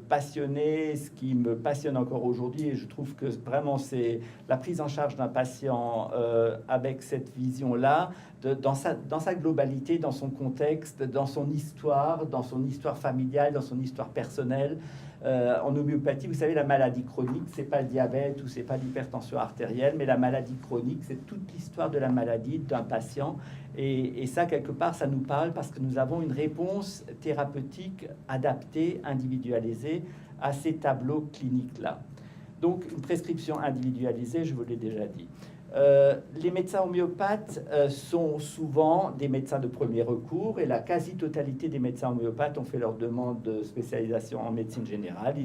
passionné, ce qui me passionne encore aujourd'hui, et je trouve que vraiment c'est la prise en charge d'un patient avec cette vision-là, dans sa globalité, dans son contexte, dans son histoire familiale, dans son histoire personnelle. En homéopathie, vous savez, la maladie chronique, c'est pas le diabète ou c'est pas l'hypertension artérielle, mais la maladie chronique, c'est toute l'histoire de la maladie d'un patient. Et ça, quelque part, ça nous parle parce que nous avons une réponse thérapeutique adaptée, individualisée à ces tableaux cliniques-là. Donc, une prescription individualisée, je vous l'ai déjà dit. Les médecins homéopathes sont souvent des médecins de premier recours, et la quasi-totalité des médecins homéopathes ont fait leur demande de spécialisation en médecine générale,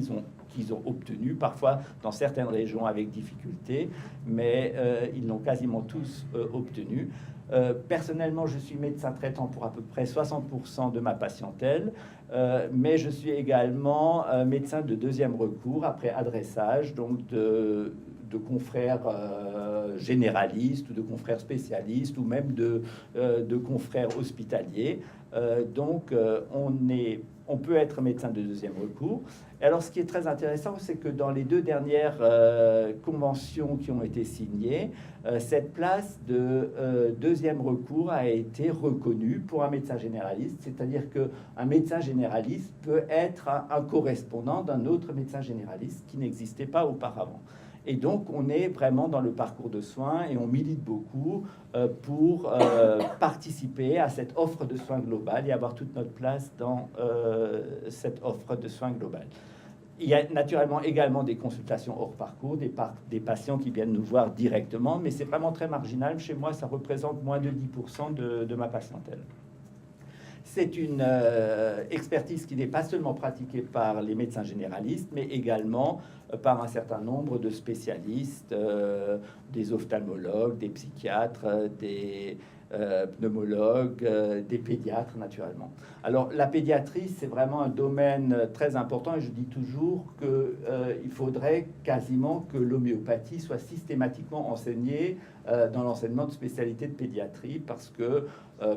qu'ils ont obtenu, parfois dans certaines régions avec difficulté, mais ils l'ont quasiment tous obtenu. Personnellement, je suis médecin traitant pour à peu près 60% de ma patientèle, mais je suis également médecin de deuxième recours après adressage, donc de confrères généralistes ou de confrères spécialistes ou même de confrères hospitaliers. Donc, on est on peut être médecin de deuxième recours. Et alors, ce qui est très intéressant, c'est que dans les 2 dernières conventions qui ont été signées, cette place de deuxième recours a été reconnue pour un médecin généraliste, c'est-à-dire qu'un médecin généraliste peut être un correspondant d'un autre médecin généraliste qui n'existait pas auparavant. Et donc, on est vraiment dans le parcours de soins et on milite beaucoup pour participer à cette offre de soins globale et avoir toute notre place dans cette offre de soins globale. Il y a naturellement également des consultations hors parcours, des patients qui viennent nous voir directement, mais c'est vraiment très marginal. Chez moi, ça représente moins de 10% de ma patientèle. C'est une expertise qui n'est pas seulement pratiquée par les médecins généralistes, mais également par un certain nombre de spécialistes, des ophtalmologues, des psychiatres, des pneumologues, des pédiatres naturellement. Alors la pédiatrie, c'est vraiment un domaine très important et je dis toujours qu'il faudrait quasiment que l'homéopathie soit systématiquement enseignée dans l'enseignement de spécialité de pédiatrie parce que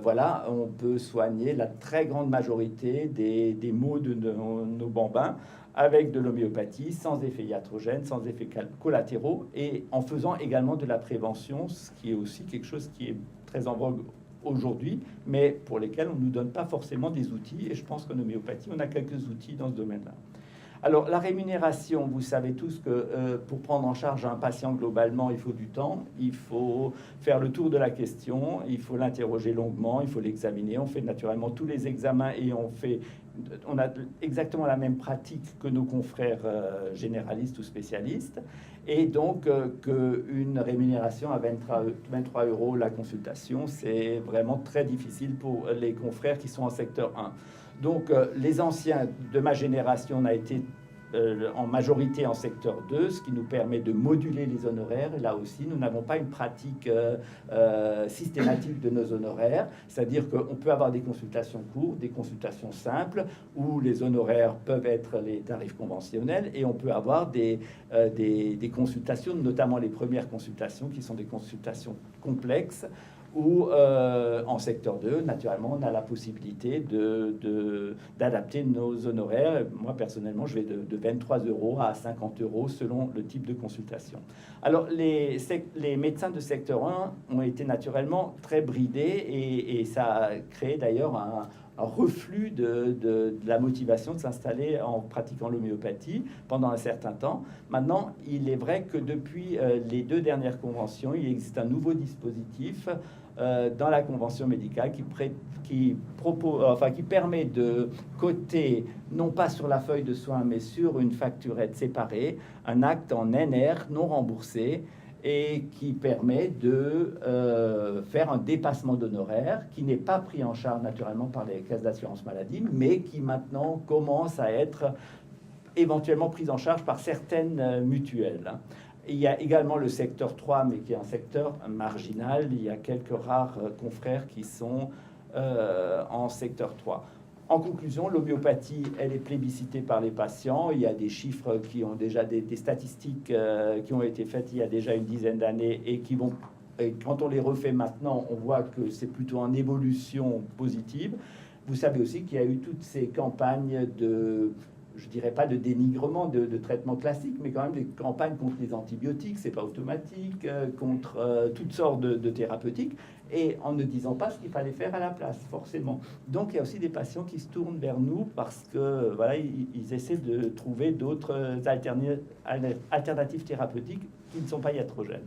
voilà, on peut soigner la très grande majorité des maux de nos bambins avec de l'homéopathie, sans effets iatrogènes, sans effets collatéraux, et en faisant également de la prévention, ce qui est aussi quelque chose qui est très en vogue aujourd'hui, mais pour lesquels on ne nous donne pas forcément des outils, et je pense qu'en homéopathie, on a quelques outils dans ce domaine-là. Alors, la rémunération, vous savez tous que pour prendre en charge un patient globalement, il faut du temps, il faut faire le tour de la question, il faut l'interroger longuement, il faut l'examiner. On fait naturellement tous les examens et on a exactement la même pratique que nos confrères généralistes ou spécialistes. Et donc, qu'une rémunération à 23 € la consultation, c'est vraiment très difficile pour les confrères qui sont en secteur 1. Donc, les anciens de ma génération, on a été en majorité en secteur 2, ce qui nous permet de moduler les honoraires. Et là aussi, nous n'avons pas une pratique systématique de nos honoraires, c'est-à-dire qu'on peut avoir des consultations courtes, des consultations simples, où les honoraires peuvent être les tarifs conventionnels, et on peut avoir des consultations, notamment les premières consultations, qui sont des consultations complexes, où en secteur 2, naturellement, on a la possibilité d'adapter nos honoraires. Moi, personnellement, je vais de 23 € à 50 € selon le type de consultation. Alors, les médecins de secteur 1 ont été naturellement très bridés et ça a créé d'ailleurs un reflux de la motivation de s'installer en pratiquant l'homéopathie pendant un certain temps. Maintenant, il est vrai que depuis les 2 dernières conventions, il existe un nouveau dispositif dans la convention médicale qui permet de coter, non pas sur la feuille de soins, mais sur une facturette séparée, un acte en NR non remboursé, et qui permet de faire un dépassement d'honoraires qui n'est pas pris en charge naturellement par les caisses d'assurance maladie, mais qui maintenant commence à être éventuellement pris en charge par certaines mutuelles. Il y a également le secteur 3, mais qui est un secteur marginal. Il y a quelques rares confrères qui sont en secteur 3. En conclusion, l'homéopathie, elle est plébiscitée par les patients. Il y a des chiffres qui ont déjà des statistiques qui ont été faites il y a déjà une dizaine d'années et quand on les refait maintenant, on voit que c'est plutôt en évolution positive. Vous savez aussi qu'il y a eu toutes ces campagnes je dirais pas de dénigrement de traitement classique, mais quand même des campagnes contre les antibiotiques, c'est pas automatique, contre toutes sortes de thérapeutiques, et en ne disant pas ce qu'il fallait faire à la place, forcément. Donc il y a aussi des patients qui se tournent vers nous parce que voilà, ils essaient de trouver d'autres alternatives thérapeutiques qui ne sont pas iatrogènes.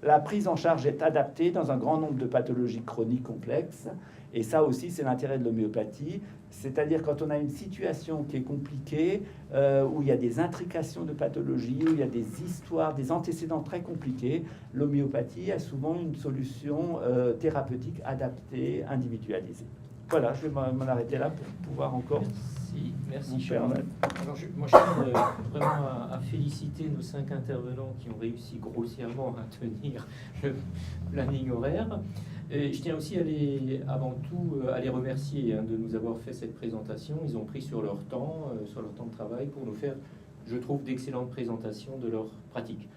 La prise en charge est adaptée dans un grand nombre de pathologies chroniques complexes. Et ça aussi, c'est l'intérêt de l'homéopathie. C'est-à-dire quand on a une situation qui est compliquée, où il y a des intrications de pathologie, où il y a des histoires, des antécédents très compliqués, l'homéopathie a souvent une solution thérapeutique adaptée, individualisée. Voilà, je vais m'en arrêter là pour pouvoir encore... Merci Charles. Alors moi, je tiens vraiment à féliciter nos 5 intervenants qui ont réussi grossièrement à tenir le planning horaire. Et je tiens aussi avant tout à les remercier de nous avoir fait cette présentation. Ils ont pris sur leur temps de travail pour nous faire, je trouve, d'excellentes présentations de leurs pratiques.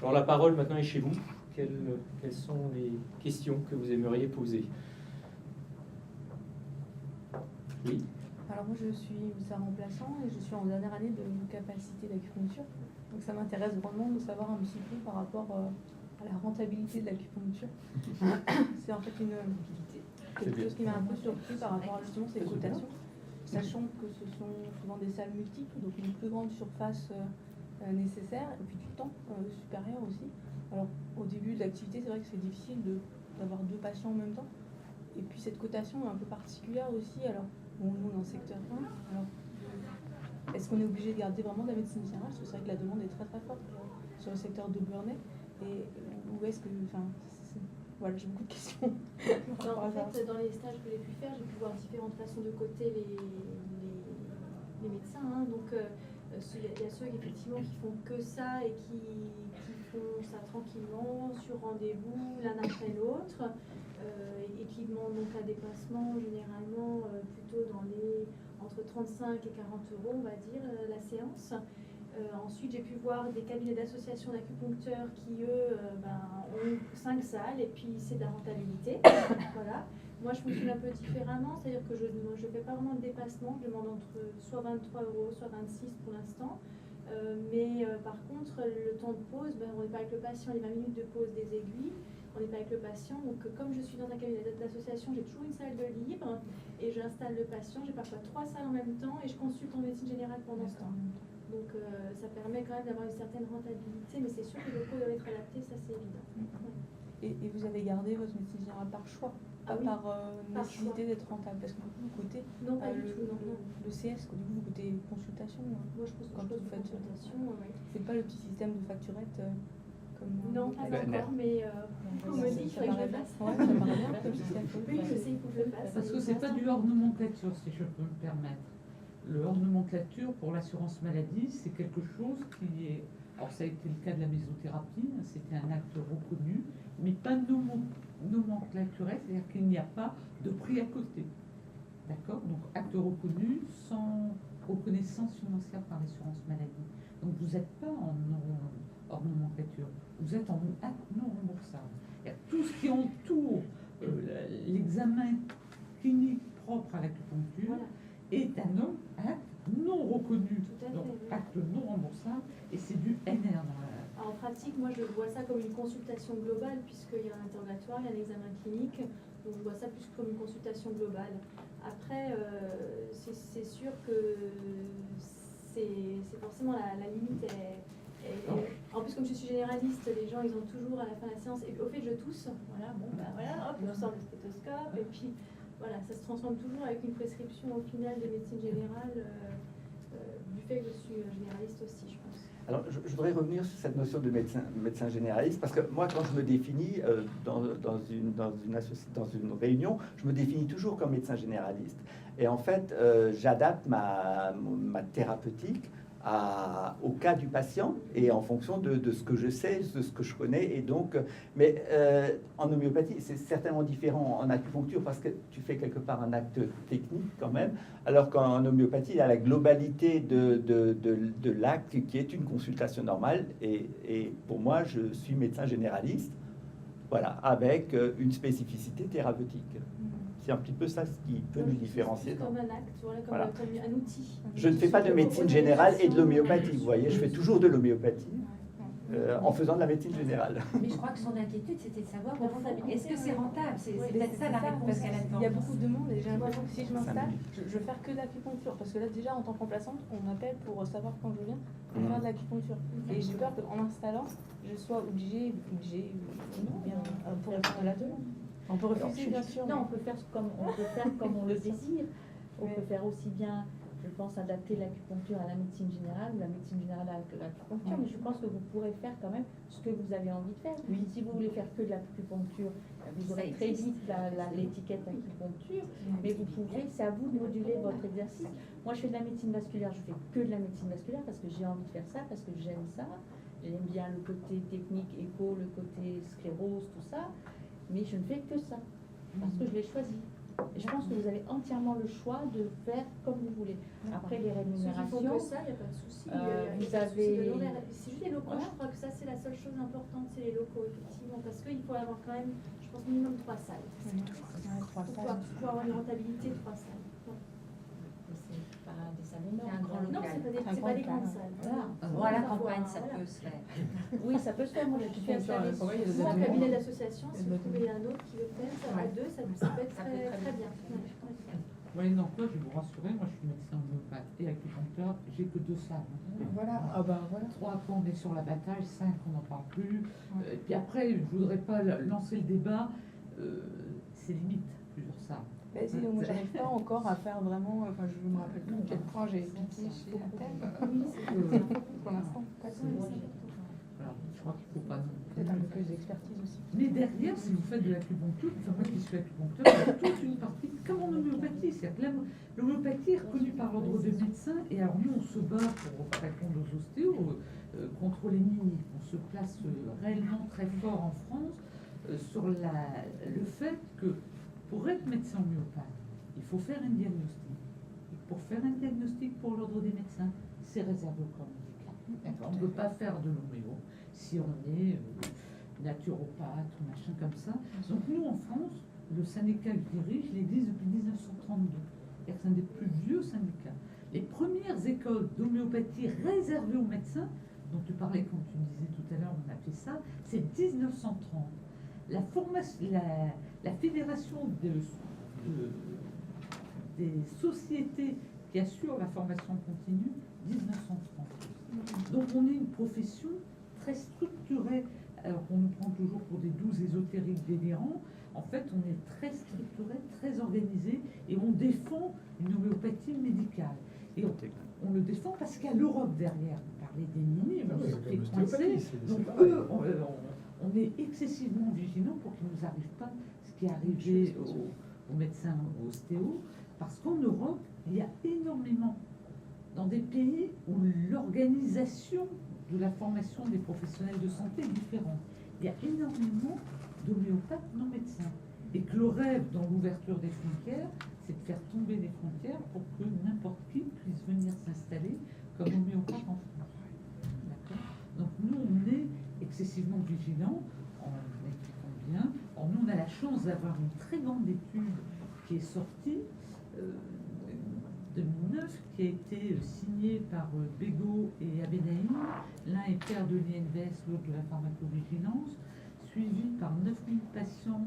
Alors la parole maintenant est chez vous. Quelles sont les questions que vous aimeriez poser? Oui. Alors moi je suis médecin remplaçant et je suis en dernière année de capacité d'acupuncture. Donc ça m'intéresse vraiment de savoir un petit peu par rapport à la rentabilité de l'acupuncture. C'est en fait quelque chose qui m'a un peu surpris par rapport à justement ces cotations, sachant que ce sont souvent des salles multiples, donc une plus grande surface nécessaire et puis du temps supérieur aussi. Alors au début de l'activité, c'est vrai que c'est difficile d'avoir 2 patients en même temps. Et puis cette cotation est un peu particulière aussi. Alors, bon, nous dans le secteur 1, alors est-ce qu'on est obligé de garder vraiment de la médecine générale? Parce que c'est vrai que la demande est très très forte sur le secteur de Burnay. Et où est-ce que. Enfin, voilà, j'ai beaucoup de questions. Alors, en fait, dans les stages que j'ai pu faire, j'ai pu voir différentes façons de coter les médecins. Hein. Donc, il y a ceux effectivement qui font que ça et qui font ça tranquillement, sur rendez-vous, l'un après l'autre. Et qui demandent donc un dépassement généralement plutôt entre 35 et 40 euros, on va dire, la séance. Ensuite, j'ai pu voir des cabinets d'associations d'acupuncteurs qui, eux, ont 5 salles et puis c'est de la rentabilité. Voilà. Moi, je fonctionne un peu différemment, c'est-à-dire que je ne fais pas vraiment de dépassement, je demande entre soit 23 euros, soit 26 pour l'instant. Mais par contre, le temps de pause, on n'est pas avec le patient, les 20 minutes de pause des aiguilles. On n'est pas avec le patient, donc comme je suis dans un cabinet d'association, j'ai toujours une salle de libre et j'installe le patient, j'ai parfois 3 salles en même temps et je consulte en médecine générale pendant ce temps. Donc ça permet quand même d'avoir une certaine rentabilité, mais c'est sûr que les locaux doivent être adaptés, ça c'est évident. Et vous avez gardé votre médecine générale par choix, pas oui, par nécessité d'être rentable? Parce que vous côté non, pas du tout, non. le CS, du coup, vous côté consultation. Moi je pense que quand je vous faites consultation, ouais. Vous faites pas le petit système de facturette comme non, pas encore, mais on me dit qu'il faudrait que je le fasse. Ouais, ça paraît bien comme système. Oui, je sais, il faut que je le fasse. Parce que c'est pas du hors nomenclature, si je peux me permettre. Le hors nomenclature pour l'assurance maladie, c'est quelque chose qui est. Alors ça a été le cas de la mésothérapie, hein, c'était un acte reconnu, mais pas nomenclaturé, c'est-à-dire qu'il n'y a pas de prix à côté. D'accord? Donc acte reconnu sans reconnaissance financière par l'assurance maladie. Donc vous n'êtes pas en hors nomenclature, vous êtes en acte non remboursable. Tout ce qui entoure l'examen clinique propre à l'acupuncture est un acte non reconnu, donc acte non remboursable, et c'est du NR dans la... En pratique, moi je vois ça comme une consultation globale, puisqu'il y a un interrogatoire, il y a un examen clinique, donc je vois ça plus comme une consultation globale. Après, c'est sûr que c'est forcément la limite est. En plus, comme je suis généraliste, les gens ils ont toujours à la fin de la séance, et au fait je tousse, voilà, bon ben voilà, hop, on sort le stéthoscope, et puis voilà, ça se transforme toujours avec une prescription au final de médecine générale, du fait que je suis généraliste aussi, je pense. Alors, je voudrais revenir sur cette notion de médecin généraliste, parce que moi, quand je me définis dans une réunion, je me définis toujours comme médecin généraliste. Et en fait, j'adapte ma thérapeutique au cas du patient et en fonction de ce que je sais, de ce que je connais. Et donc, mais en homéopathie, c'est certainement différent en acupuncture parce que tu fais quelque part un acte technique quand même, alors qu'en homéopathie, il y a la globalité de l'acte qui est une consultation normale. Et pour moi, je suis médecin généraliste, voilà, avec une spécificité thérapeutique. C'est un petit peu ça ce qui peut nous différencier. Comme un acte, voilà, comme Voilà. un outil. Je ne fais pas de médecine générale et de l'homéopathie, vous voyez, je fais toujours de l'homéopathie en faisant de la médecine générale. Mais je crois que son inquiétude, c'était de savoir est-ce que c'est rentable? C'est peut-être ça la réponse Parce qu'elle attend. qu'il y a beaucoup de monde et j'ai l'impression que si je m'installe, je vais faire que de l'acupuncture. Parce que là, déjà, en tant que remplaçante, on m'appelle pour savoir quand je viens pour faire de l'acupuncture. Et j'ai peur qu'en m'installant, je sois obligée ou bien pour répondre à la demande. On peut refuser, bien sûr. Non, on peut faire comme on le désire. On peut faire aussi bien, je pense, adapter l'acupuncture à la médecine générale ou la médecine générale à l'acupuncture, mais je pense que vous pourrez faire quand même ce que vous avez envie de faire. Oui. Si vous voulez faire que de l'acupuncture, vous aurez très vite l'étiquette acupuncture, mais vous pouvez, c'est à vous de moduler votre exercice. Moi, je fais de la médecine vasculaire, je fais que de la médecine vasculaire parce que j'ai envie de faire ça, parce que j'aime ça. J'aime bien le côté technique, écho, le côté sclérose, tout ça. Mais je ne fais que ça, parce que je l'ai choisi. Et je pense que vous avez entièrement le choix de faire comme vous voulez. Après, les rémunérations... Ceux qui font que ça, il n'y a pas de souci. vous avez... C'est juste les locaux, je crois que ça, c'est la seule chose importante, c'est les locaux, effectivement. Parce qu'il faut avoir quand même, je pense, minimum 3 salles. Ouais, 3 Pour salles. pouvoir avoir une rentabilité, 3 salles. des salons C'est un grand morts. Non, local. c'est pas des grandes salles. Voilà. Bon, à la Voilà. campagne, ça peut se faire. Oui, ça peut se faire. Moi, je suis installée Moi, il y a des Moi, un ateliers. cabinet d'association, si Et vous notre- trouvez un autre qui veut faire, ça à deux, ça peut être Ça peut être très très bien. bien. Ouais. Oui, donc moi, je vais vous rassurer, moi je suis médecin homéopathe et acupuncteur, j'ai que 2 salles. Voilà, ah bah voilà. 3 après on est sur l'abattage, 5 on n'en parle plus. Et puis après, je voudrais pas lancer le débat, c'est limite, plusieurs salles. Mais si, moi j'arrive pas encore à faire vraiment, enfin je me rappelle plus quel point j'ai piqué chez Athènes. Oui, c'est Pour l'instant, pas de Voilà, je crois qu'il ne faut pas non peut-être un peu plus. plus d'expertise aussi. Mais derrière, si vous faites de l'acupuncture, enfin moi qui suis acupuncteur, il y a toute une partie, comme en homéopathie, c'est-à-dire que l'homéopathie est reconnue par l'ordre des médecins, et alors nous on se bat pour répondre aux ostéos contre les mini. On se place réellement très fort en France sur le fait que pour être médecin homéopathe, il faut faire un diagnostic. Et pour faire un diagnostic pour l'ordre des médecins, c'est réservé au corps médical. On ne peut pas faire de l'homéo si on est naturopathe ou machin comme ça. Donc nous, en France, le syndicat que je dirige, il existe depuis 1932. C'est-à-dire que c'est un des plus vieux syndicats. Les premières écoles d'homéopathie réservées aux médecins, dont tu parlais quand tu disais tout à l'heure, on a fait ça, c'est 1930. La fédération des sociétés qui assurent la formation continue, 1930. Donc on est une profession très structurée, alors qu'on nous prend toujours pour des doux ésotériques délirants. En fait, on est très structuré, très organisé, et on défend une homéopathie médicale. Et on le défend parce qu'il y a l'Europe derrière. Vous parlez des mini, Ah oui, on c'est est comme coincé. l'ostéopathie, c'est Donc pareil. eux, on est excessivement vigilants pour qu'il ne nous arrive pas ce qui est arrivé aux médecins ostéo, parce qu'en Europe, il y a énormément, dans des pays où l'organisation de la formation des professionnels de santé est différente, il y a énormément d'homéopathes non médecins. Et que le rêve dans l'ouverture des frontières, c'est de faire tomber les frontières pour que n'importe qui puisse venir s'installer comme homéopathe en France. D'accord ? Donc nous, on est excessivement vigilants en expliquant bien. Alors nous, on a la chance d'avoir une très grande étude qui est sortie 2009, qui a été signée par Bégaud et Abénaïm. L'un est père de l'INVS, l'autre de la pharmacovigilance, suivi par 9000 patients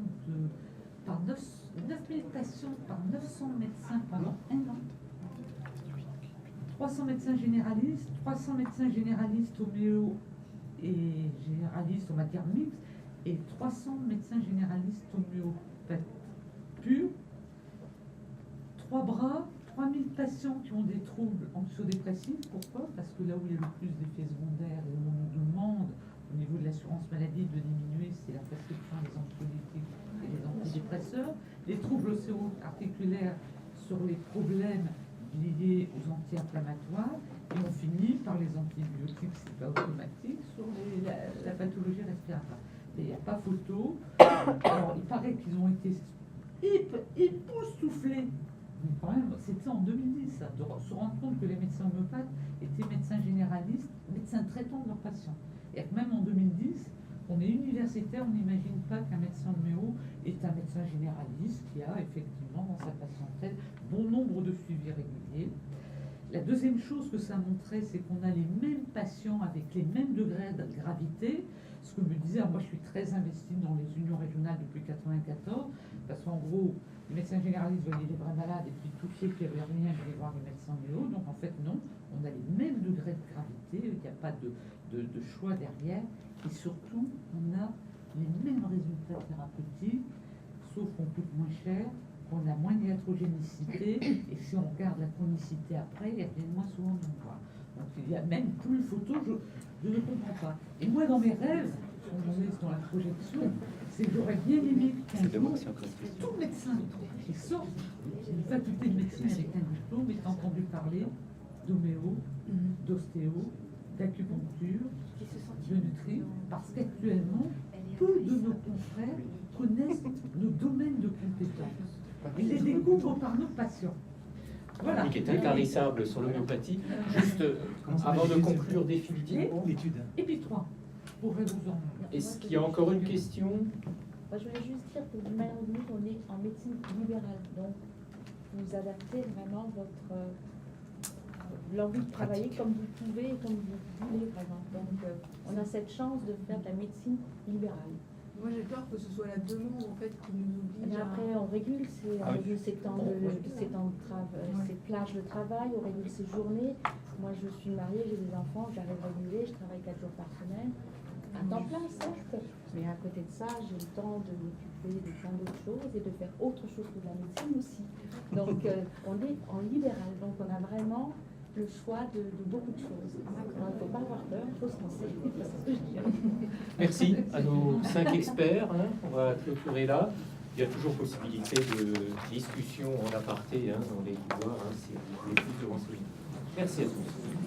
par 900 médecins pendant 1 an. 300 médecins généralistes, 300 médecins généralistes homéo et généralistes en matière mixte, et 300 médecins généralistes homéopathes purs. 3 bras, 3000 patients qui ont des troubles anxio-dépressifs. Pourquoi? Parce que là où il y a le plus d'effets secondaires et où on nous demande au niveau de l'assurance maladie de diminuer, c'est la prescription des anxiolytiques et des antidépresseurs. Les troubles ostéo-articulaires sur les problèmes liés aux anti-inflammatoires, et on finit par les antibiotiques, c'est pas automatique, sur la pathologie respiratoire. Mais il n'y a pas photo. Alors, il paraît qu'ils ont été époustouflés. Mais quand même, c'était en 2010, ça, de se rendre compte que les médecins homéopathes étaient médecins généralistes, médecins traitants de leurs patients. Et que même en 2010, on est universitaire, on n'imagine pas qu'un médecin homéo est un médecin généraliste qui a effectivement dans sa patientèle bon nombre de suivis réguliers. La deuxième chose que ça montrait, c'est qu'on a les mêmes patients avec les mêmes degrés de gravité. Ce que me disait, moi je suis très investi dans les unions régionales depuis 1994, parce qu'en gros, les médecins généralistes voyaient les vrais malades et puis tous ceux qui avaient rien allaient voir les médecins homéo. Donc en fait non, on a les mêmes degrés de gravité, il n'y a pas de choix derrière, et surtout on a les mêmes résultats thérapeutiques, sauf qu'on coûte moins cher, qu'on a moins d'hétérogénécité, et si on regarde la chronicité après, il y a moins souvent de voir. Donc il n'y a même plus de photos, je ne comprends pas. Et moi dans mes rêves, on est dans la projection, c'est que j'aurais bien aimé qu'un jour, tout médecin qui sort d'une faculté de médecine avec un diplôme ait entendu parler d'homéo, d'ostéo, d'acupuncture, de nutri, parce qu'actuellement, peu de nos confrères connaissent nos domaines de compétences. Ils les découvrent par nos patients. Voilà. Qui est intarissable sur l'homéopathie. Juste avant de conclure définitivement. Et puis 3, pourrais vous en... Est-ce qu'il y a encore une question? Moi, je voulais juste dire que d'une manière ou d'une autre, on est en médecine libérale. Donc, vous adaptez vraiment votre l'envie de travailler comme vous pouvez et comme vous voulez, par exemple. Donc, on a cette chance de faire de la médecine libérale. Moi, j'ai peur que ce soit la demande en fait qui nous oblige. Mais après, on régule, Ah oui. ses temps de travail, ses plages de travail, on régule ses journées. Moi, je suis mariée, j'ai des enfants, j'arrive à réguler, je travaille 4 jours par semaine. À temps plein, certes, mais à côté de ça, j'ai le temps de m'occuper de plein d'autres choses et de faire autre chose que de la médecine aussi. Donc, on est en libéral, donc on a vraiment le choix de beaucoup de choses. Alors, il ne faut pas avoir peur, il faut se lancer. C'est ce que je dis. Merci à nos 5 experts. Hein. On va clôturer là. Il y a toujours possibilité de discussion en aparté dans les couloirs si vous voulez plus de renseignements. Merci à tous.